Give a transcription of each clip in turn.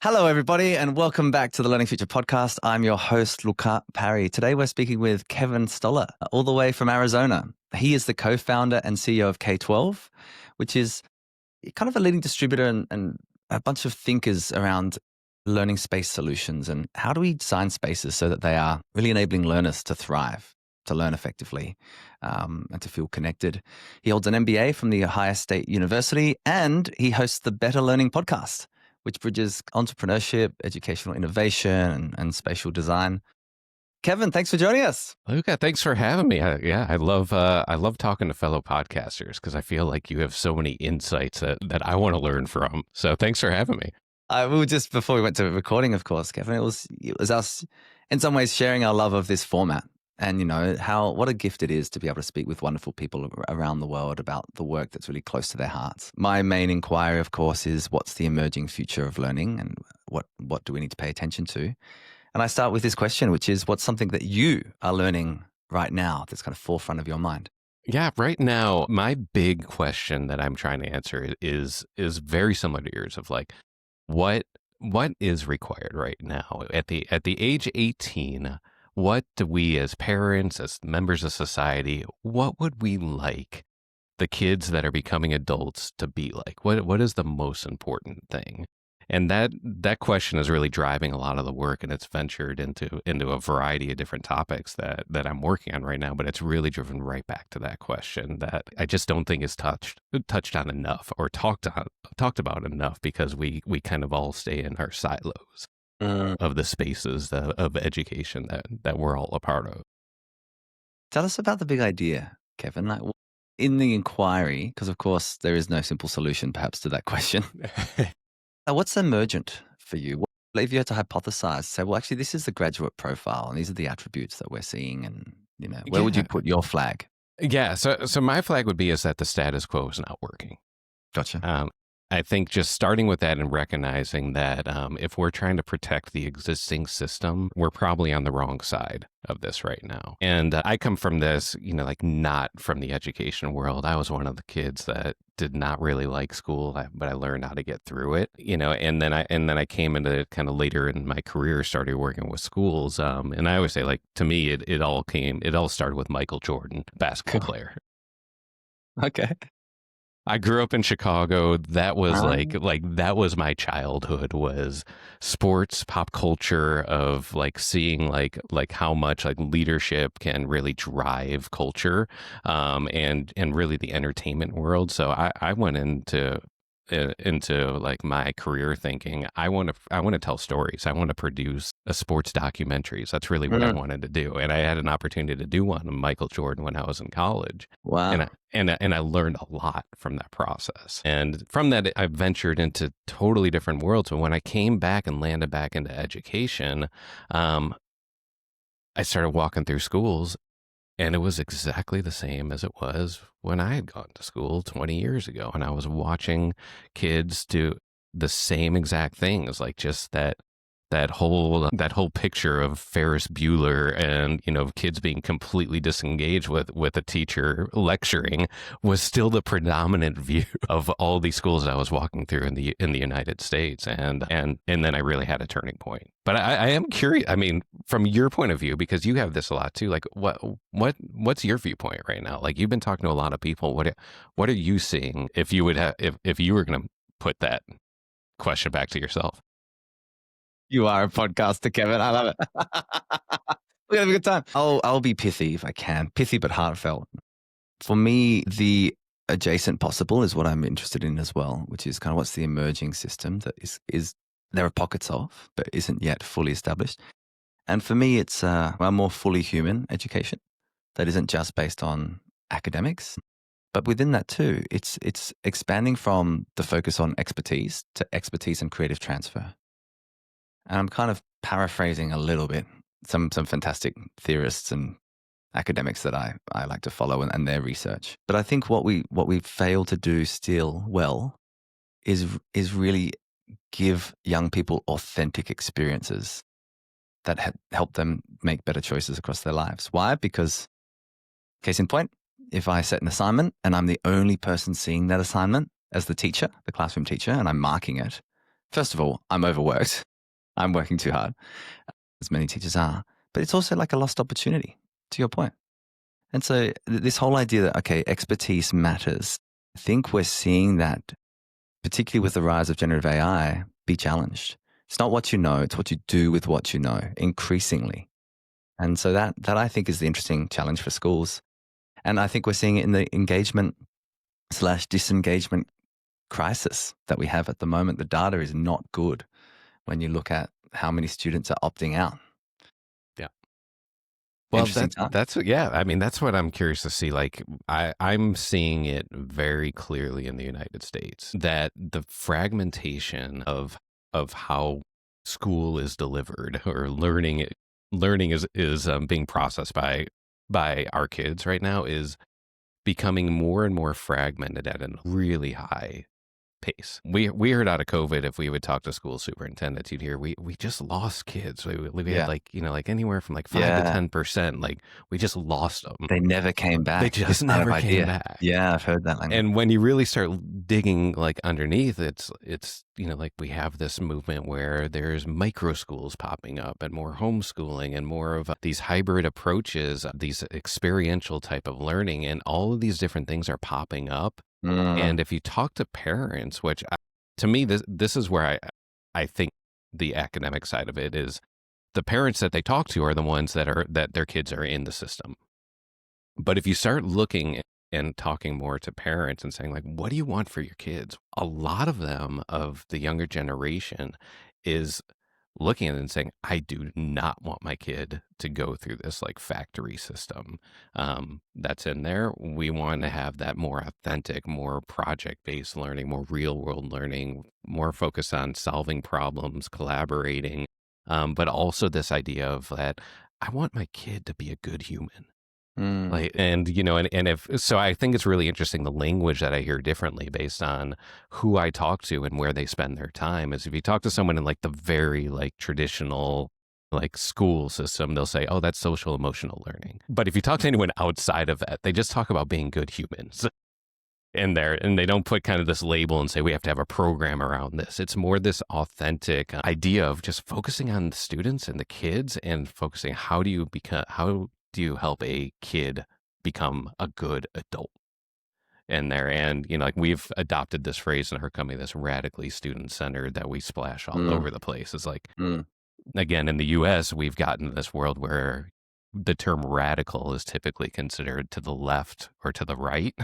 Hello, everybody, and welcome back to the Learning Future podcast. I'm your host, Louka. Today, we're speaking with Kevin Stoller, all the way from Arizona. He is the co-founder and CEO of K12, which is kind of a leading distributor and a bunch of thinkers around learning space solutions and how do we design spaces so that they are really enabling learners to thrive, to learn effectively, and to feel connected. He holds an MBA from the Ohio State University, and he hosts the Better Learning podcast, which bridges entrepreneurship, educational innovation, and spatial design. Kevin, thanks for joining us. Louka, thanks for having me. I love talking to fellow podcasters because I feel like you have so many insights that I want to learn from. So thanks for having me. We were just before we went to recording, of course, Kevin. It was us in some ways sharing our love of this format. And, what a gift it is to be able to speak with wonderful people around the world about the work that's really close to their hearts. My main inquiry, of course, is what's the emerging future of learning and what do we need to pay attention to? And I start with this question, which is what's something that you are learning right now that's kind of forefront of your mind? Yeah, right now, my big question that I'm trying to answer is very similar to yours of like, what is required right now at the age 18? What do we as parents, as members of society, what would we like the kids that are becoming adults to be like? What is the most important thing? And that question is really driving a lot of the work, and it's ventured into a variety of different topics that I'm working on right now. But it's really driven right back to that question that I just don't think is touched on enough or talked about enough because we kind of all stay in our silos of the spaces of education that we're all a part of. Tell us about the big idea, Kevin. Like in the inquiry, because of course there is no simple solution perhaps to that question. What's emergent for you? If you had to hypothesize, say, well, actually, this is the graduate profile and these are the attributes that we're seeing, and where would you put your flag? Yeah, so my flag would be is that the status quo is not working. Gotcha. I think just starting with that and recognizing that if we're trying to protect the existing system, we're probably on the wrong side of this right now. And I come from this, like not from the education world. I was one of the kids that did not really like school, but I learned how to get through it, and then I came into kind of later in my career, started working with schools. And I always say, like, to me, it all started with Michael Jordan, basketball player. Okay. I grew up in Chicago. That was that was my childhood, was sports, pop culture, of like seeing like how much like leadership can really drive culture, and really the entertainment world. So I went into like my career thinking I want to tell stories. I want to produce a sports documentaries. That's really what I wanted to do, and I had an opportunity to do one on Michael Jordan when I was in college. Wow. And I learned a lot from that process, and from that I ventured into totally different worlds. But when I came back and landed back into education, I started walking through schools. And it was exactly the same as it was when I had gone to school 20 years ago. And I was watching kids do the same exact things, like just that whole picture of Ferris Bueller and, kids being completely disengaged with a teacher lecturing was still the predominant view of all these schools that I was walking through in the United States. And then I really had a turning point. But I am curious, I mean, from your point of view, because you have this a lot too, like what's your viewpoint right now? Like, you've been talking to a lot of people. What are you seeing if you would have, if you were going to put that question back to yourself? You are a podcaster, Kevin. I love it. We're gonna have a good time. I'll be pithy if I can. Pithy but heartfelt. For me, the adjacent possible is what I'm interested in as well, which is kind of what's the emerging system that is there are pockets of, but isn't yet fully established. And for me, it's a more fully human education that isn't just based on academics. But within that too, it's expanding from the focus on expertise to expertise and creative transfer. And I'm kind of paraphrasing a little bit some fantastic theorists and academics that I like to follow and their research. But I think what we fail to do still well is really give young people authentic experiences that help them make better choices across their lives. Why? Because, case in point, if I set an assignment and I'm the only person seeing that assignment as the teacher, the classroom teacher, and I'm marking it, first of all, I'm overworked. I'm working too hard, as many teachers are. But it's also like a lost opportunity, to your point. And so this whole idea that, okay, expertise matters, I think we're seeing that, particularly with the rise of generative AI, be challenged. It's not what you know, it's what you do with what you know, increasingly. And so that I think is the interesting challenge for schools. And I think we're seeing it in the engagement slash disengagement crisis that we have at the moment. The data is not good when you look at how many students are opting out. Yeah. Well, Interesting time. yeah. I mean, that's what I'm curious to see. Like, I'm seeing it very clearly in the United States that the fragmentation of how school is delivered or learning is being processed by our kids right now is becoming more and more fragmented at a really high pace. We heard out of COVID, if we would talk to school superintendents, you'd hear we just lost kids. We had Yeah. like, like anywhere from like 5 to Yeah. 10%. Like we just lost them. They never came They back. This just kind of never came idea. back. Yeah, I've heard that language. And when you really start digging like underneath, it's like we have this movement where there's micro schools popping up and more homeschooling and more of these hybrid approaches, these experiential type of learning, and all of these different things are popping up. And if you talk to parents, which to me, this is where I think the academic side of it is, the parents that they talk to are the ones that their kids are in the system. But if you start looking and talking more to parents and saying like, what do you want for your kids? A lot of them, of the younger generation, is looking at it and saying, I do not want my kid to go through this like factory system that's in there. We want to have that more authentic, more project-based learning, more real-world learning, more focused on solving problems, collaborating, but also this idea of that I want my kid to be a good human. Like, and if so, I think it's really interesting the language that I hear differently based on who I talk to and where they spend their time. Is if you talk to someone in like the very like traditional like school system, they'll say, "Oh, that's social emotional learning." But if you talk to anyone outside of that, they just talk about being good humans in there, and they don't put kind of this label and say we have to have a program around this. It's more this authentic idea of just focusing on the students and the kids and focusing how do you help a kid become a good adult in there. And like we've adopted this phrase in our company, this radically student centered, that we splash all over the place. It's like, again, in the US, we've gotten to this world where the term radical is typically considered to the left or to the right,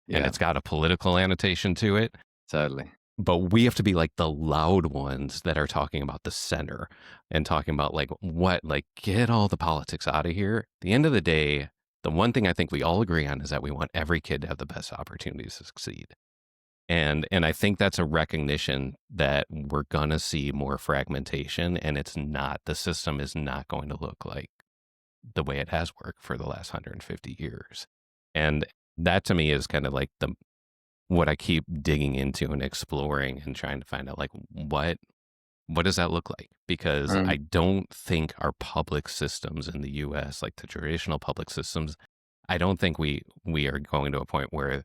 and it's got a political annotation to it. Totally. But we have to be like the loud ones that are talking about the center and talking about like get all the politics out of here. At the end of the day, the one thing I think we all agree on is that we want every kid to have the best opportunities to succeed. And I think that's a recognition that we're going to see more fragmentation, and the system is not going to look like the way it has worked for the last 150 years. And that to me is kind of like what I keep digging into and exploring and trying to find out like what does that look like? Because I don't think our public systems in the US, like the traditional public systems, I don't think we are going to a point where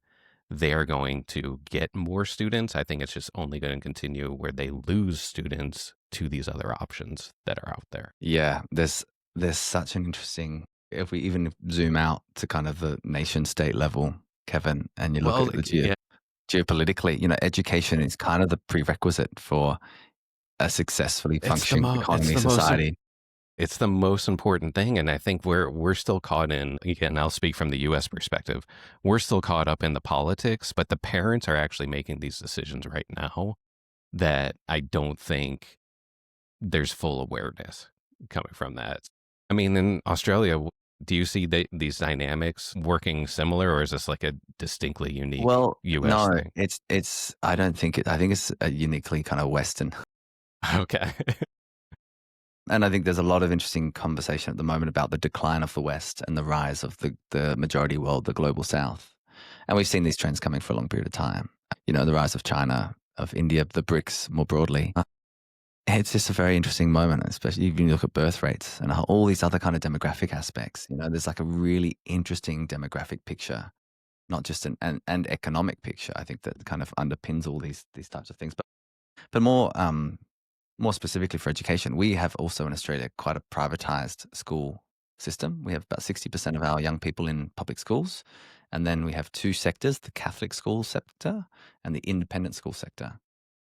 they are going to get more students. I think it's just only going to continue where they lose students to these other options that are out there. Yeah, there's such an interesting, if we even zoom out to kind of the nation state level, Kevin, and you look at the geopolitically, education is kind of the prerequisite for a successfully functioning economy, society. It's the most important thing. And I think we're still caught in, again, I'll speak from the US perspective, we're still caught up in the politics, but the parents are actually making these decisions right now that I don't think there's full awareness coming from that. I mean, in Australia, do you see these dynamics working similar, or is this like a distinctly unique US thing? It's I don't think I think it's a uniquely kind of Western. Okay. And I think there's a lot of interesting conversation at the moment about the decline of the West and the rise of the majority world, the global South. And we've seen these trends coming for a long period of time. The rise of China, of India, the BRICS more broadly. It's just a very interesting moment, especially if you look at birth rates and all these other kind of demographic aspects. There's like a really interesting demographic picture, not just an economic picture, I think, that kind of underpins all these types of things. But more specifically for education, we have also in Australia quite a privatized school system. We have about 60% of our young people in public schools. And then we have two sectors, the Catholic school sector and the independent school sector.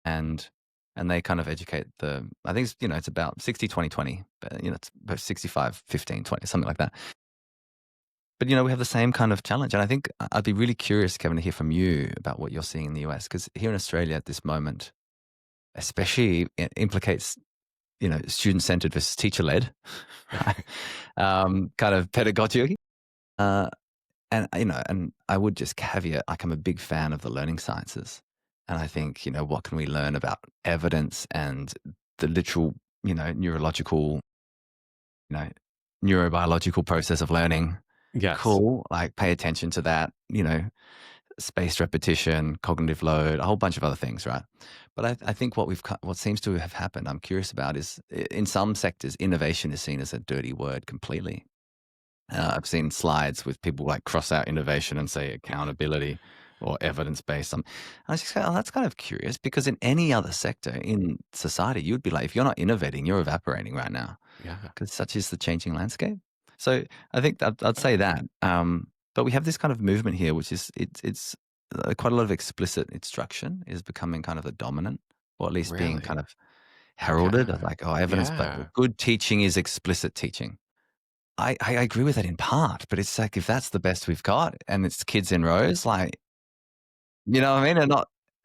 And they kind of educate I think it's, it's about 60-20-20, but it's about 65-15-20, something like that. But we have the same kind of challenge. And I think I'd be really curious, Kevin, to hear from you about what you're seeing in the US, because here in Australia at this moment, especially it implicates, student-centered versus teacher-led, right? Kind of pedagogy. Uh, and I would just caveat, like I'm a big fan of the learning sciences. And I think, what can we learn about evidence and the literal, neurological, you know, neurobiological process of learning. Yes. Cool. Like pay attention to that, spaced repetition, cognitive load, a whole bunch of other things, right? But I think what seems to have happened, I'm curious about, is in some sectors, innovation is seen as a dirty word completely. I've seen slides with people like cross out innovation and say accountability or evidence based. I was just going, oh, that's kind of curious, because in any other sector in society, you'd be like, if you're not innovating, you're evaporating right now, Yeah. because such is the changing landscape. So I think I'd say that. But we have this kind of movement here, which is it's quite a lot of explicit instruction is becoming kind of the dominant, or at least being Really? kind of heralded as Okay. like, oh, evidence, but Yeah. good teaching is explicit teaching. I agree with that in part, but it's like, if that's the best we've got and it's kids in rows, like, you know what I mean? And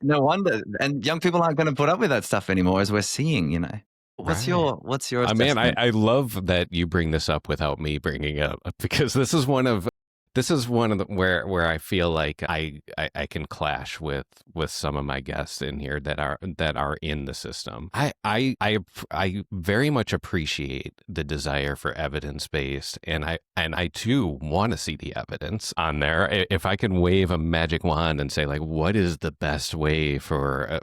no wonder, and young people aren't going to put up with that stuff anymore, as we're seeing. Right. What's your Man, assessment? I love that you bring this up without me bringing it up, because this is one of the where I feel like I can clash with some of my guests in here that are in the system. I very much appreciate the desire for evidence based, and I too want to see the evidence on there. If I can wave a magic wand and say, like, what is the best way for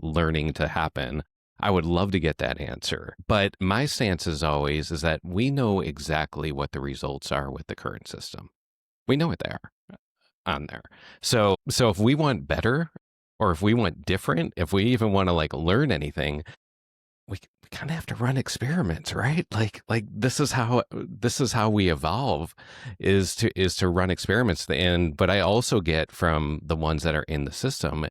learning to happen, I would love to get that answer. But my stance is always is that we know exactly what the results are with the current system. We know what they are on there. So if we want better, or if we want different, if we even want to like learn anything, we kind of have to run experiments, right? Like this is how we evolve, is to run experiments. But I also get from the ones that are in the system,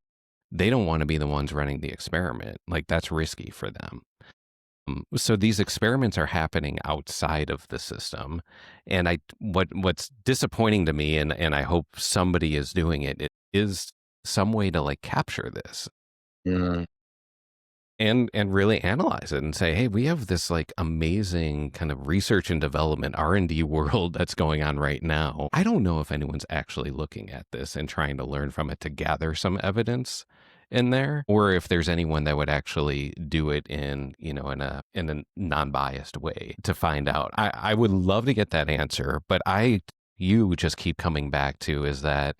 they don't want to be the ones running the experiment. Like that's risky for them. So these experiments are happening outside of the system, and what's disappointing to me, and I hope somebody is doing it, is some way to like capture this Mm, and really analyze it and say, hey, we have this like amazing kind of research and development R&D world that's going on right now. I don't know if anyone's actually looking at this and trying to learn from it to gather some evidence in there, or if there's anyone that would actually do it in a non-biased way to find out. I would love to get that answer, but you just keep coming back to is that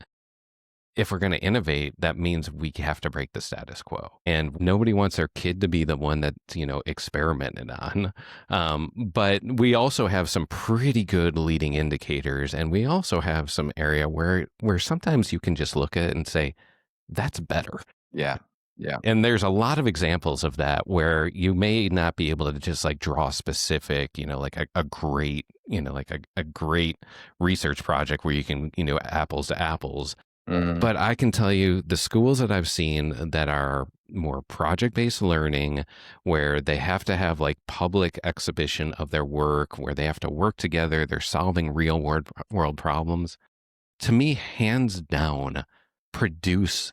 if we're going to innovate, that means we have to break the status quo. And nobody wants their kid to be the one that's, experimented on. But we also have some pretty good leading indicators. And we also have some area where sometimes you can just look at it and say, that's better. yeah. Yeah. And there's a lot of examples of that where you may not be able to just like draw specific, like a great, like a great research project where you can, apples to apples. Mm, But I can tell you the schools that I've seen that are more project-based learning, where they have to have like public exhibition of their work, where they have to work together, they're solving real world problems, to me, hands down, produce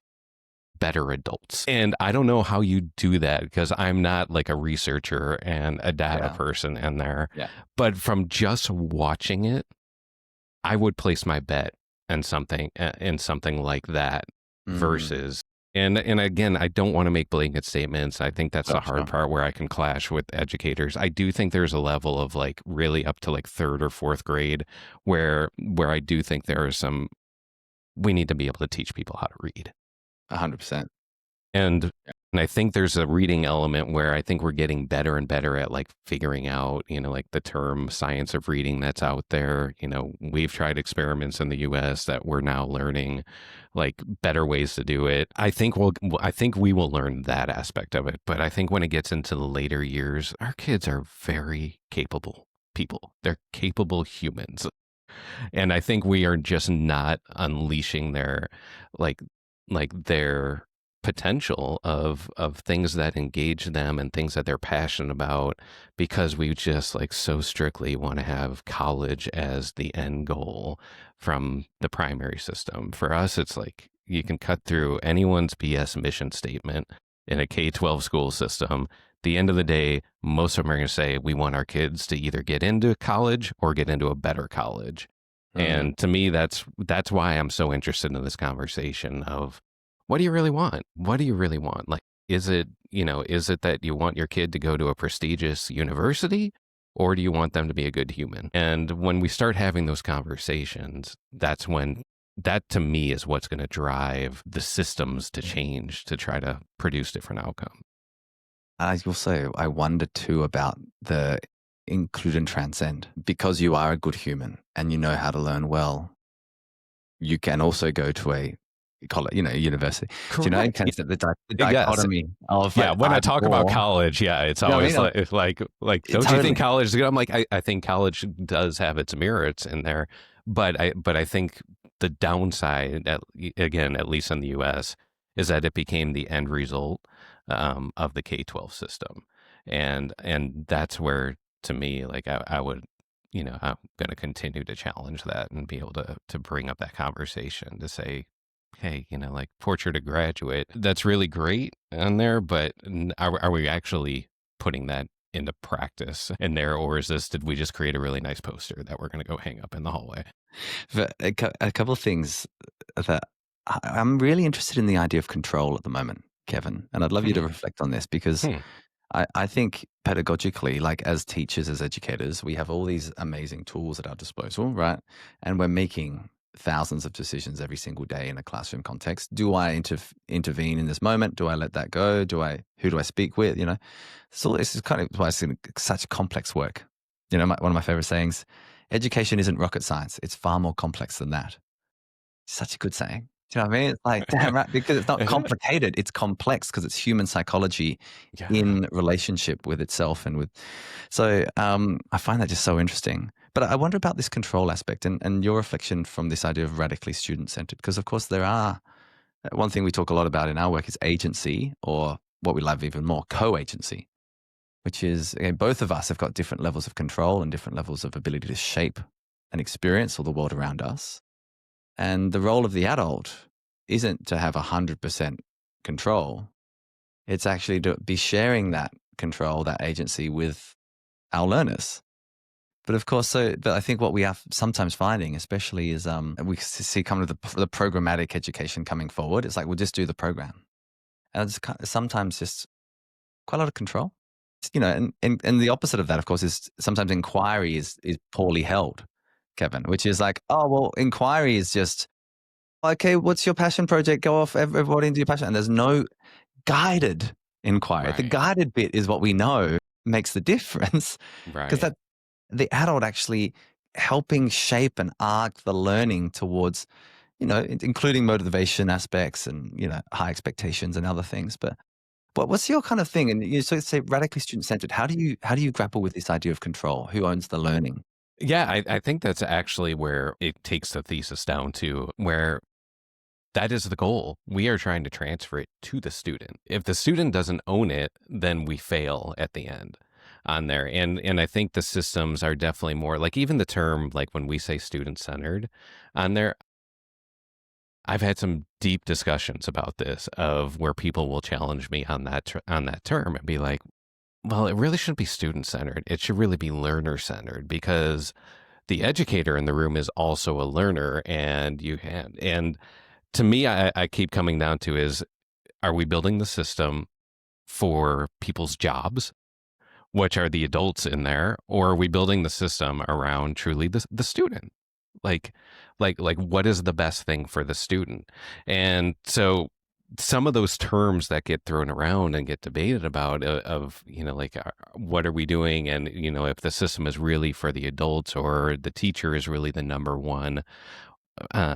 better adults. And I don't know how you do that, because I'm not like a researcher and a data yeah. person in there. Yeah. But from just watching it, I would place my bet in something like that Mm, versus and again, I don't want to make blanket statements. I think that's the sure, hard sure. part where I can clash with educators. I do think there's a level of like really up to like third or fourth grade where I do think there are some we need to be able to teach people how to read. 100%. And I think there's a reading element where I think we're getting better and better at like figuring out, like the term science of reading that's out there. We've tried experiments in the US that we're now learning like better ways to do it. I think we will learn that aspect of it. But I think when it gets into the later years, our kids are very capable people. They're capable humans. And I think we are just not unleashing their like their potential of things that engage them and things that they're passionate about, because we just like so strictly want to have college as the end goal from the primary system. For us, it's like you can cut through anyone's BS mission statement in a K-12 school system. The end of the day, most of them are going to say we want our kids to either get into college or get into a better college. And to me, that's why I'm so interested in this conversation of what do you really want? What do you really want? Like, is it that you want your kid to go to a prestigious university, or do you want them to be a good human? And when we start having those conversations, that's when that to me is what's going to drive the systems to change to try to produce different outcomes. I wonder too about the include and transcend. Because you are a good human and you know how to learn well, you can also go to a university. Correct. Do you know, in terms of the dichotomy of yeah. like When I talk about either or. college, yeah, it's You know what I always mean? like, don't you Totally. think college is good? I'm like, I think college does have its merits in there, but I think the downside, again, at least in the U.S., is that it became the end result of the K-12 system, and that's where, to me, like I would, I'm going to continue to challenge that and be able to bring up that conversation to say, hey, like portrait to graduate, that's really great on there, but are we actually putting that into practice in there? Or did we just create a really nice poster that we're going to go hang up in the hallway? But a couple of things that I'm really interested in the idea of control at the moment, Kevin, and I'd love you to reflect on this because Hmm. I think pedagogically, like as teachers, as educators, we have all these amazing tools at our disposal, right? And we're making thousands of decisions every single day in a classroom context. Do I intervene in this moment? Do I let that go? Who do I speak with? So this is kind of why it's such complex work. One of my favorite sayings: "Education isn't rocket science. It's far more complex than that." Such a good saying. Do you know what I mean? It's like, damn right, because it's not complicated. It's complex because it's human psychology Yeah. in relationship with itself and with. So I find that just so interesting. But I wonder about this control aspect and your reflection from this idea of radically student centered. Because of course there are one thing we talk a lot about in our work is agency, or what we love even more, co-agency, which is again, both of us have got different levels of control and different levels of ability to shape and experience all the world around us. And the role of the adult isn't to have 100% control. It's actually to be sharing that control, that agency with our learners. But of course, but I think what we are sometimes finding, especially is we see kind of the programmatic education coming forward. It's like, we'll just do the program. And it's sometimes just quite a lot of control. And the opposite of that, of course, is sometimes inquiry is poorly held, Kevin, which is like, oh, well, inquiry is just, okay, what's your passion project? Go off, everybody into your passion. And there's no guided inquiry. The Right. guided bit is what we know makes the difference, because Right. that the adult actually helping shape and arc the learning towards, including motivation aspects and, high expectations and other things. But what's your kind of thing? And you sort of say radically student centered. How do you grapple with this idea of control? Who owns the learning? Yeah, I think that's actually where it takes the thesis down to, where that is the goal. We are trying to transfer it to the student. If the student doesn't own it, then we fail at the end on there. And I think the systems are definitely more like, even the term, like when we say student centered on there, I've had some deep discussions about this, of where people will challenge me on that term and be like, well, it really shouldn't be student centered. It should really be learner centered, because the educator in the room is also a learner, and to me, I keep coming down to is, are we building the system for people's jobs, which are the adults in there, or are we building the system around truly the student? Like, what is the best thing for the student? And so some of those terms that get thrown around and get debated about of, like, what are we doing? And, if the system is really for the adults or the teacher is really the number one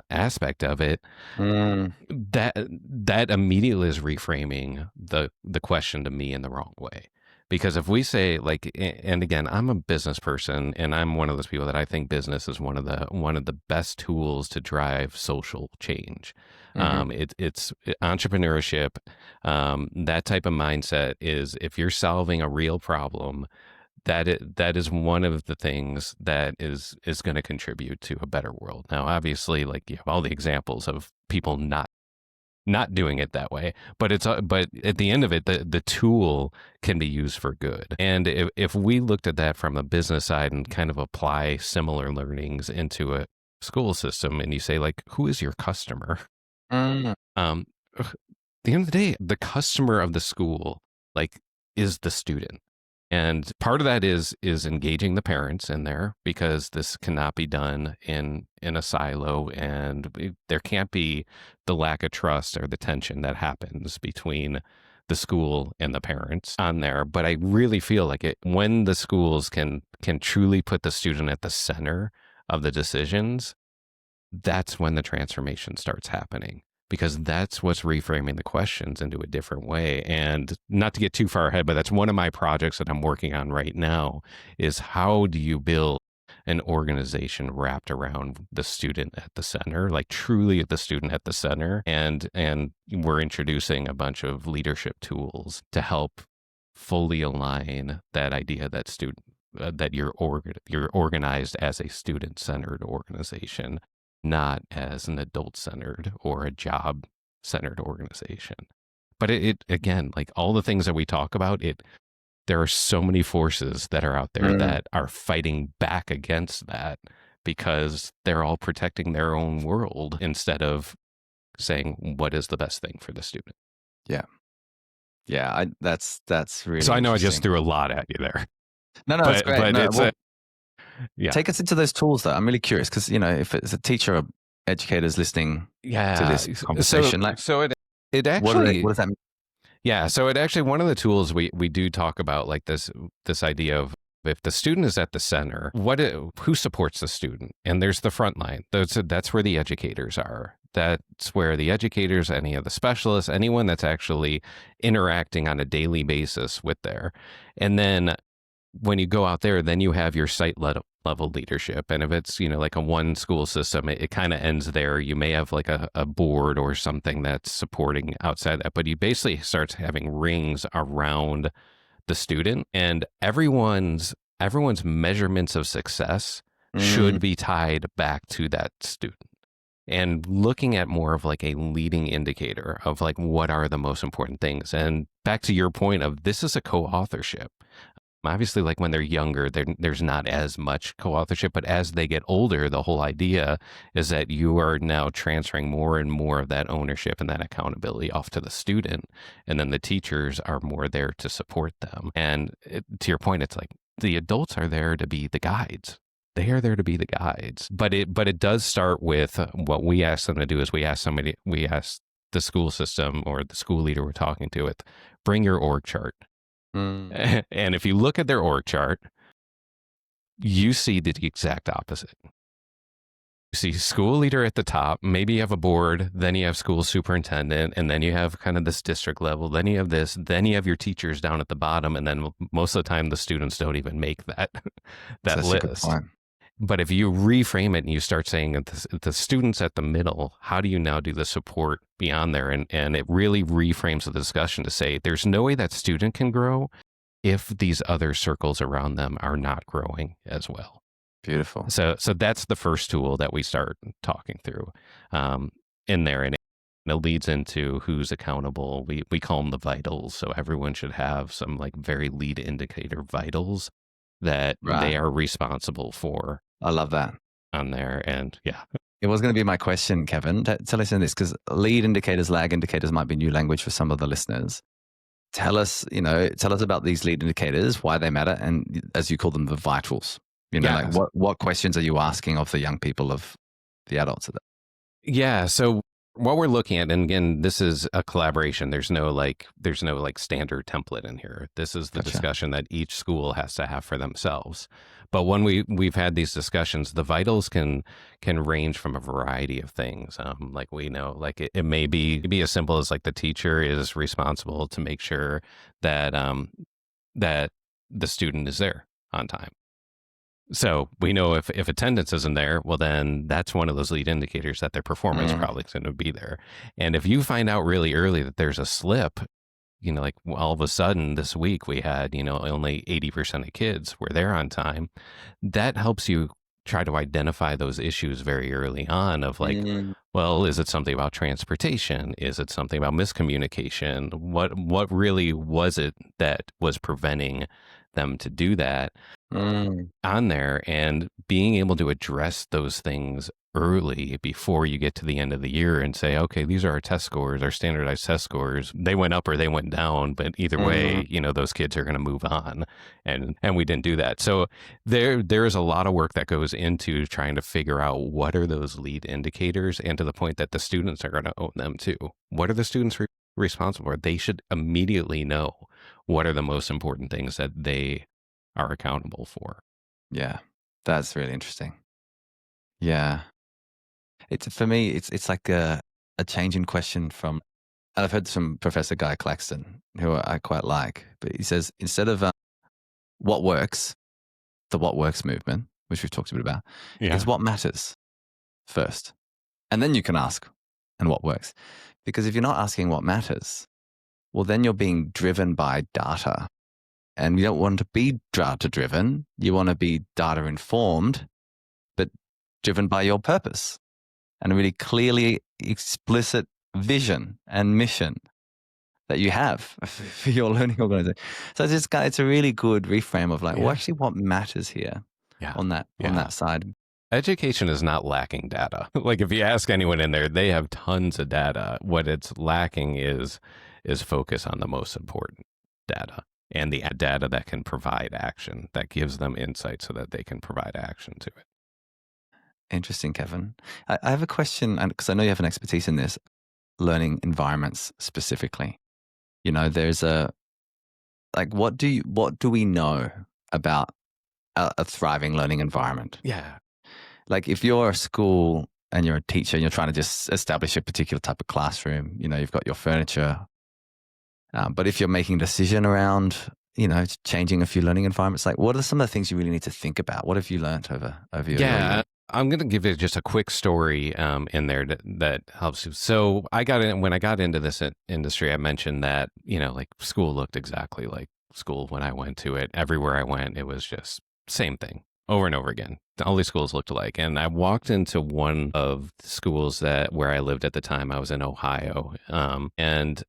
aspect of it, Mm. that immediately is reframing the question to me in the wrong way. Because if we say, like, and again, I'm a business person, and I'm one of those people that I think business is one of the best tools to drive social change. Mm-hmm. It's entrepreneurship. That type of mindset is, if you're solving a real problem, that is one of the things that is going to contribute to a better world. Now, obviously, like, you have all the examples of people not doing it that way, but but at the end of it, the tool can be used for good. And if we looked at that from a business side and kind of apply similar learnings into a school system, and you say, like, who is your customer? Mm. At the end of the day, the customer of the school, like, is the student. And part of that is engaging the parents in there, because this cannot be done in a silo, and there can't be the lack of trust or the tension that happens between the school and the parents on there. But I really feel like when the schools can truly put the student at the center of the decisions, that's when the transformation starts happening, because that's what's reframing the questions into a different way. And not to get too far ahead, but that's one of my projects that I'm working on right now, is how do you build an organization wrapped around the student at the center, like truly the student at the center. And we're introducing a bunch of leadership tools to help fully align that idea that that you're organized as a student-centered organization, not as an adult-centered or a job-centered organization. But it again, like all the things that we talk about, there are so many forces that are out there that are fighting back against that, because they're all protecting their own world instead of saying what is the best thing for the student. Yeah. Yeah, that's really So I know I just interesting. threw a lot at you there. No, that's great. But No, it's well, yeah. take us into those tools, though. I'm really curious, because if it's a teacher or educators listening to this conversation, So it what actually, does that mean? yeah. So it actually, one of the tools we do talk about, like this idea of, if the student is at the center, who supports the student? And there's the front line. That's where the educators are. That's where the educators, any of the specialists, anyone that's actually interacting on a daily basis with there. And then when you go out there, then you have your site level leadership. And if it's, like a one school system, it kind of ends there. You may have like a board or something that's supporting outside that, but you basically start having rings around the student, and everyone's measurements of success should be tied back to that student, and looking at more of like a leading indicator of like, what are the most important things. And back to your point of, this is a co-authorship. Obviously, like when they're younger, there's not as much co-authorship, but as they get older, the whole idea is that you are now transferring more and more of that ownership and that accountability off to the student, and then the teachers are more there to support them. And to your point, it's like the adults are there to be the guides. They are there to be the guides, but it does start with what we ask them to do. Is we ask the school system or the school leader we're talking to, with, bring your org chart. And if you look at their org chart, you see the exact opposite. You see school leader at the top, maybe you have a board, then you have school superintendent, and then you have kind of this district level, then you have this, then you have your teachers down at the bottom, and then most of the time the students don't even make that list. But if you reframe it and you start saying the students at the middle, how do you now do the support beyond there? And it really reframes the discussion to say, there's no way that student can grow if these other circles around them are not growing as well. Beautiful. So that's the first tool that we start talking through in there. And it leads into who's accountable. We call them the vitals. So everyone should have some like very lead indicator vitals that they are responsible for. I love that. On there. And yeah. It was going to be my question, Kevin. Tell us in this, because lead indicators, lag indicators might be new language for some of the listeners. Tell us about these lead indicators, why they matter, and as you call them, the vitals. Like what questions are you asking of the young people, of the adults? Yeah. So what we're looking at, and again, this is a collaboration. There's no standard template in here. This is the Gotcha. discussion that each school has to have for themselves. But when we've had these discussions, the vitals can range from a variety of things. Like we know, like it may be as simple as like the teacher is responsible to make sure that that the student is there on time. So we know if attendance isn't there, well, then that's one of those lead indicators that their performance probably is going to be there. And if you find out really early that there's a slip, like all of a sudden this week we had, only 80% of kids were there on time, that helps you try to identify those issues very early on of like, well, is it something about transportation? Is it something about miscommunication? What really was it that was preventing them to do that on there, and being able to address those things early before you get to the end of the year and say, okay, these are our test scores, our standardized test scores. They went up or they went down, but either way, those kids are going to move on. And we didn't do that. So there is a lot of work that goes into trying to figure out what are those lead indicators, and to the point that the students are going to own them too. What are the students responsible for? They should immediately know what are the most important things that they are accountable for. Yeah, that's really interesting. Yeah. For me, it's like a change in question from, and I've heard from Professor Guy Claxton, who I quite like, but he says instead of what works, the what works movement, which we've talked a bit about, is what matters first. And then you can ask, and what works? Because if you're not asking what matters, well, then you're being driven by data. And you don't want to be data driven. You want to be data informed, but driven by your purpose and a really clearly explicit vision and mission that you have for your learning organization. So it's a really good reframe of like, well, actually what matters here on that side. Education is not lacking data. Like if you ask anyone in there, they have tons of data. What it's lacking is focus on the most important data, and the data that can provide action, that gives them insight so that they can provide action to it. Interesting, Kevin. I have a question, because I know you have an expertise in this, learning environments specifically. There's what do we know about a thriving learning environment? Yeah. Like if you're a school and you're a teacher and you're trying to just establish a particular type of classroom, you've got your furniture. But if you're making a decision around, changing a few learning environments, like what are some of the things you really need to think about? What have you learned over your year? I'm going to give you just a quick story in there that helps you. So when I got into this industry, I mentioned that, like school looked exactly like school when I went to it. Everywhere I went, it was just same thing over and over again. All these schools looked alike. And I walked into one of the schools where I lived at the time. I was in Ohio. And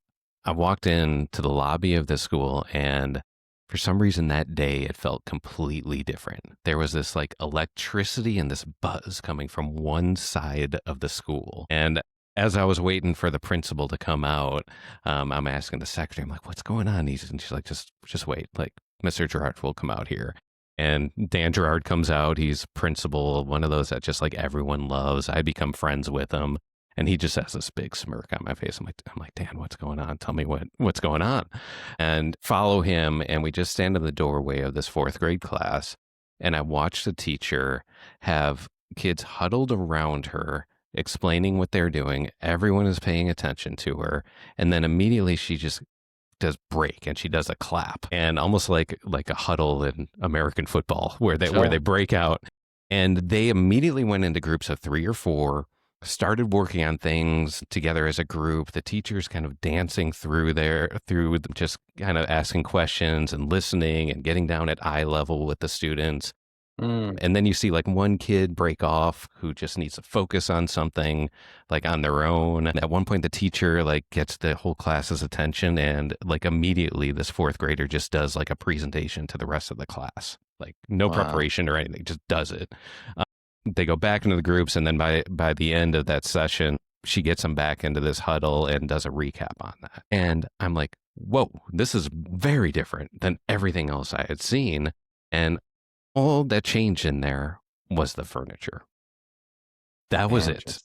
I walked into the lobby of the school, and for some reason that day it felt completely different. There was this like electricity and this buzz coming from one side of the school. And as I was waiting for the principal to come out, I'm asking the secretary, I'm like, what's going on? And she's like, just wait, like Mr. Gerard will come out here. And Dan Gerard comes out. He's principal, one of those that just like everyone loves. I become friends with him. And he just has this big smirk on my face. I'm like, Dan, what's going on? Tell me what's going on. And follow him. And we just stand in the doorway of this 4th grade class. And I watch the teacher have kids huddled around her, explaining what they're doing. Everyone is paying attention to her. And then immediately she just does break, and she does a clap, and almost like a huddle in American football where they break out. And they immediately went into groups of 3 or 4, started working on things together as a group. The teachers kind of dancing through just kind of asking questions and listening and getting down at eye level with the students. And then you see like one kid break off who just needs to focus on something like on their own. At one point, the teacher like gets the whole class's attention, and like immediately this 4th grader just does like a presentation to the rest of the class, like no preparation or anything, just does it. They go back into the groups, and then by the end of that session, she gets them back into this huddle and does a recap on that. And I'm like, whoa, this is very different than everything else I had seen. And all that changed in there was the furniture. That was it.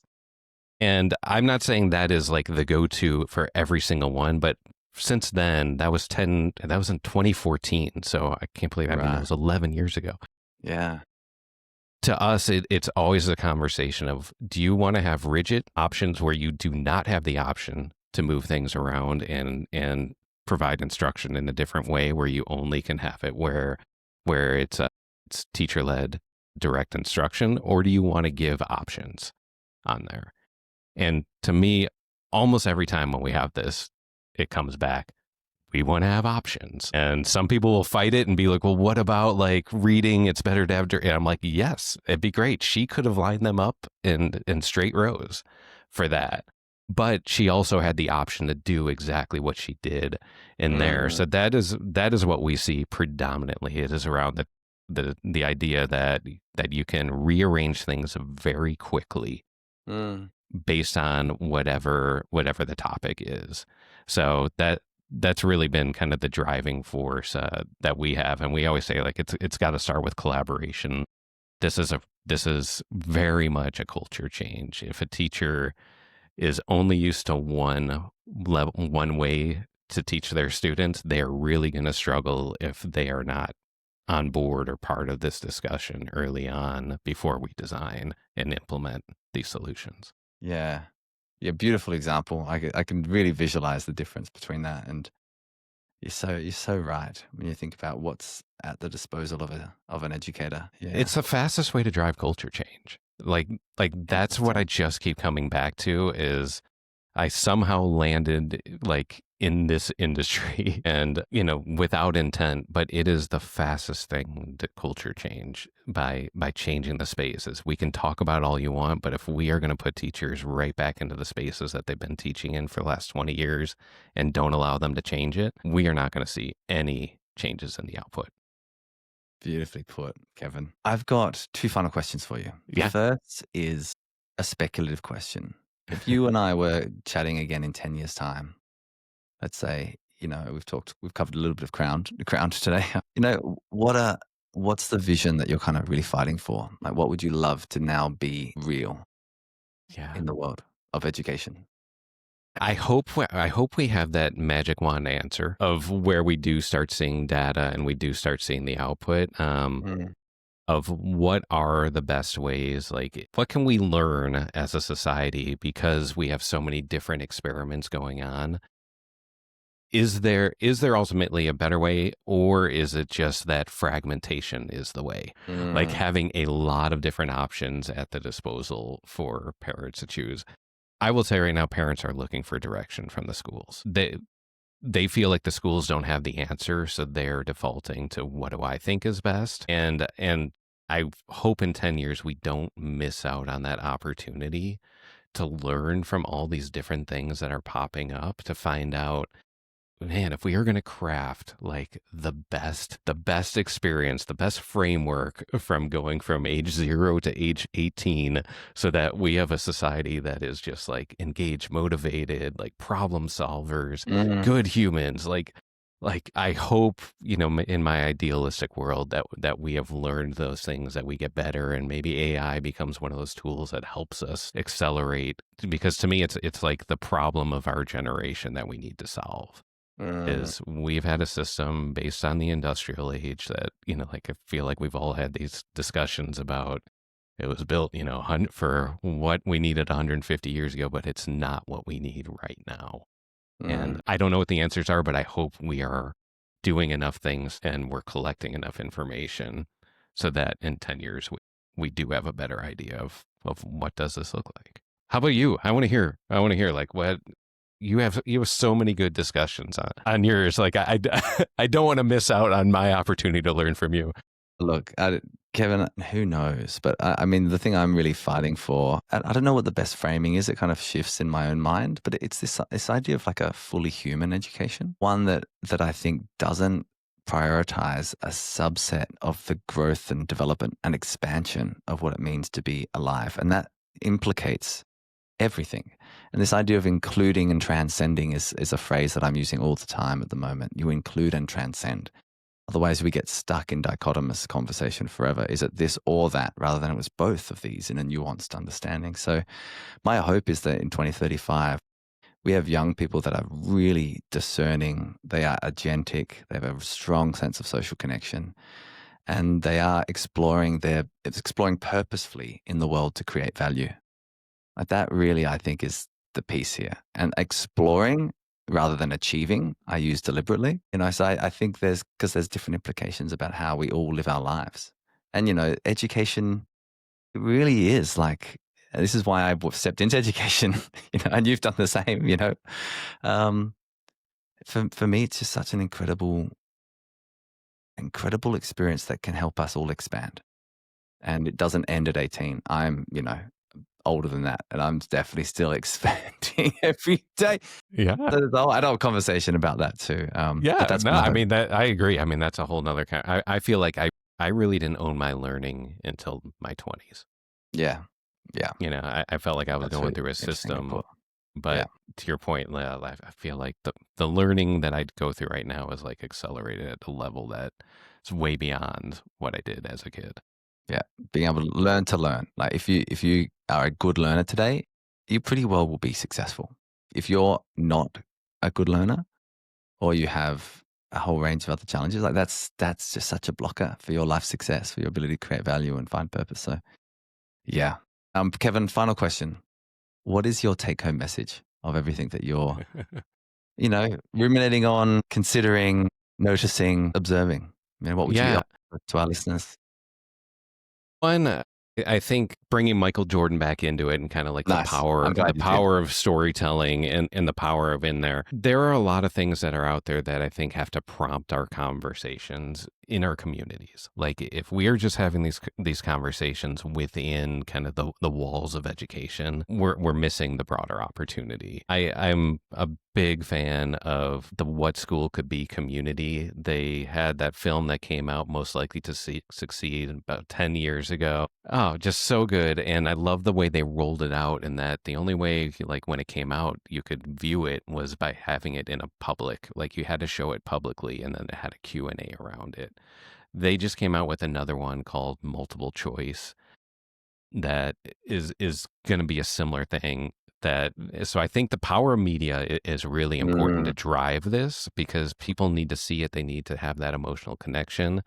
And I'm not saying that is like the go-to for every single one, but since then, that was in 2014. So I can't believe, I mean, that Right. was 11 years ago. Yeah. To us, it's always a conversation of, do you want to have rigid options where you do not have the option to move things around and provide instruction in a different way, where you only can have it where it's teacher led direct instruction, or do you want to give options on there? And to me, almost every time when we have this, it comes back, we want to have options. And some people will fight it and be like, well, what about like reading? It's better to have, and I'm like, yes, it'd be great. She could have lined them up in straight rows for that. But she also had the option to do exactly what she did in there. Mm, So that is what we see predominantly. It is around the idea that you can rearrange things very quickly mm, based on whatever the topic is. So that's really been kind of the driving force that we have, and we always say like it's got to start with collaboration. This is very much a culture change. If a teacher is only used to one way to teach their students, they are really going to struggle if they are not on board or part of this discussion early on before we design and implement these solutions. yeah. Yeah. Beautiful example. I can really visualize the difference between that. And you're so right when you think about what's at the disposal of an educator. Yeah. It's the fastest way to drive culture change. Like that's what I 100%. just keep coming back to is I somehow landed like in this industry and, without intent, but it is the fastest thing to culture change by changing the spaces. We can talk about all you want, but if we are going to put teachers right back into the spaces that they've been teaching in for the last 20 years and don't allow them to change it, we are not going to see any changes in the output. Beautifully put, Kevin. I've got two final questions for you. The Yeah. first is a speculative question. If you and I were chatting again in 10 years' time, let's say, we've covered a little bit of ground today. What's the vision that you're kind of really fighting for? Like, what would you love to now be real Yeah. in the world of education? I hope we have that magic wand answer of where we do start seeing data and we do start seeing the output Mm, of what are the best ways, like what can we learn as a society because we have so many different experiments going on. Is there ultimately a better way, or is it just that fragmentation is the way? Like mm, having a lot of different options at the disposal for parents to choose. I will say right now, parents are looking for direction from the schools. They feel like the schools don't have the answer, so they're defaulting to what do I think is best. And I hope in 10 years we don't miss out on that opportunity to learn from all these different things that are popping up to find out, man, if we are going to craft like the best experience, the best framework from going from age 0 to age 18, so that we have a society that is just like engaged, motivated, like problem solvers, mm, good humans, like I hope, in my idealistic world that we have learned those things, that we get better, and maybe AI becomes one of those tools that helps us accelerate, because to me it's like the problem of our generation that we need to solve mm, is we've had a system based on the industrial age that, like I feel like we've all had these discussions about it was built, for what we needed 150 years ago, but it's not what we need right now. mm, And I don't know what the answers are, but I hope we are doing enough things and we're collecting enough information so that in 10 years we do have a better idea of what does this look like. How about you? I want to hear like what you have so many good discussions on yours. Like I don't want to miss out on my opportunity to learn from you. Look, Kevin, who knows? But I mean, the thing I'm really fighting for, I don't know what the best framing is. It kind of shifts in my own mind, but it's this idea of like a fully human education, one that I think doesn't prioritize a subset of the growth and development and expansion of what it means to be alive, and that implicates everything. And this idea of including and transcending is a phrase that I'm using all the time at the moment. You include and transcend. Otherwise, we get stuck in dichotomous conversation forever. Is it this or that, rather than it was both of these in a nuanced understanding? So my hope is that in 2035, we have young people that are really discerning. They are agentic. They have a strong sense of social connection, and they are exploring purposefully in the world to create value. Like that really, I think, is the piece here. And exploring rather than achieving, I use deliberately. So I think because there's different implications about how we all live our lives. And, education, it really is like, this is why I stepped into education, and you've done the same. Um, for me, it's just such an incredible experience that can help us all expand. And it doesn't end at 18. I'm, older than that, and I'm definitely still expanding every day. Yeah. There's a whole adult conversation about that too. But Yeah. that's No, my I hope. mean, that I agree. I mean, that's a whole nother kind. I feel like I really didn't own my learning until my 20s. Yeah, yeah, I felt like I was that's going really through a interestingly system, put. Yeah, but to your point, Lyle, I feel like the learning that I'd go through right now is like accelerated at a level that is way beyond what I did as a kid. yeah. Being able to learn. Like if you are a good learner today, you pretty well will be successful. If you're not a good learner, or you have a whole range of other challenges, like that's just such a blocker for your life success, for your ability to create value and find purpose. So yeah. Kevin, final question. What is your take home message of everything that you're, ruminating on, considering, noticing, observing? What would you Yeah. offer to our listeners? One, I think bringing Michael Jordan back into it and kind of like Nice. I'm glad the you did. power of storytelling and the power of in there. There are a lot of things that are out there that I think have to prompt our conversations in our communities. Like if we are just having these conversations within kind of the walls of education, we're missing the broader opportunity. I'm a big fan of the What School Could Be community. They had that film that came out Most Likely to Succeed about 10 years ago. Oh, just so good. And I love the way they rolled it out, and that the only way, like when it came out, you could view it was by having it in a public, like you had to show it publicly, and then it had a Q&A around it. They just came out with another one called Multiple Choice that is going to be a similar thing. So I think the power of media is really important to drive this, because people need to see it. They need to have that emotional connection.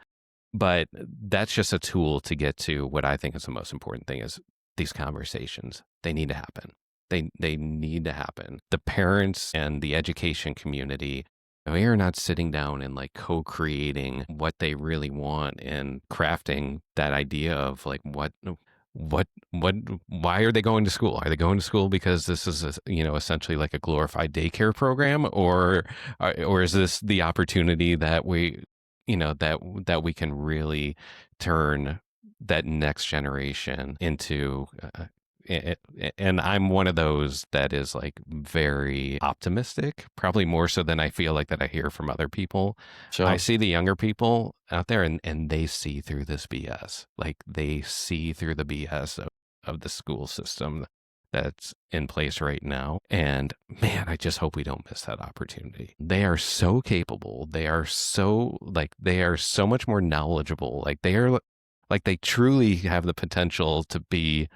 But that's just a tool to get to what I think is the most important thing: is these conversations. They need to happen. They need to happen. The parents and the education community, we are not sitting down and like co-creating what they really want and crafting that idea of like what why are they going to school? Are they going to school because this is essentially like a glorified daycare program, or is this the opportunity that that we can really turn that next generation into and I'm one of those that is like very optimistic, probably more so than I feel like that I hear from other people. I Sure. see the younger people out there, and they see through this BS. Like they see through the BS of the school system that's in place right now. And man, I just hope we don't miss that opportunity. They are so capable. They are so much more knowledgeable. Like they truly have the potential to be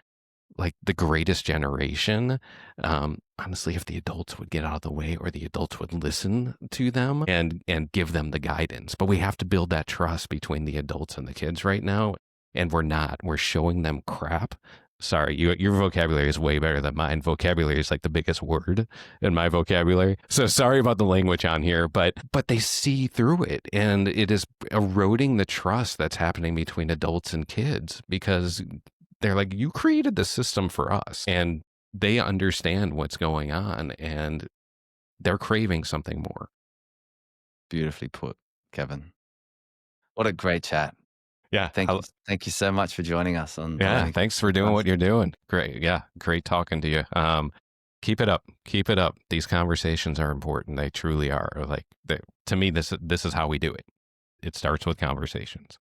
like the greatest generation. Honestly, if the adults would get out of the way, or the adults would listen to them and give them the guidance. But we have to build that trust between the adults and the kids right now. And we're showing them crap. Sorry, your vocabulary is way better than mine. Vocabulary is like the biggest word in my vocabulary. So sorry about the language on here, but they see through it, and it is eroding the trust that's happening between adults and kids, because they're like, you created the system for us, and they understand what's going on, and they're craving something more. Beautifully put, Kevin. What a great chat. Yeah. Thank you so much for joining us on the Yeah. Learning Thanks for doing Podcast. what you're doing. Great. Yeah. Great talking to you. Keep it up. Keep it up. These conversations are important. They truly are. Like to me, this is how we do it. It starts with conversations.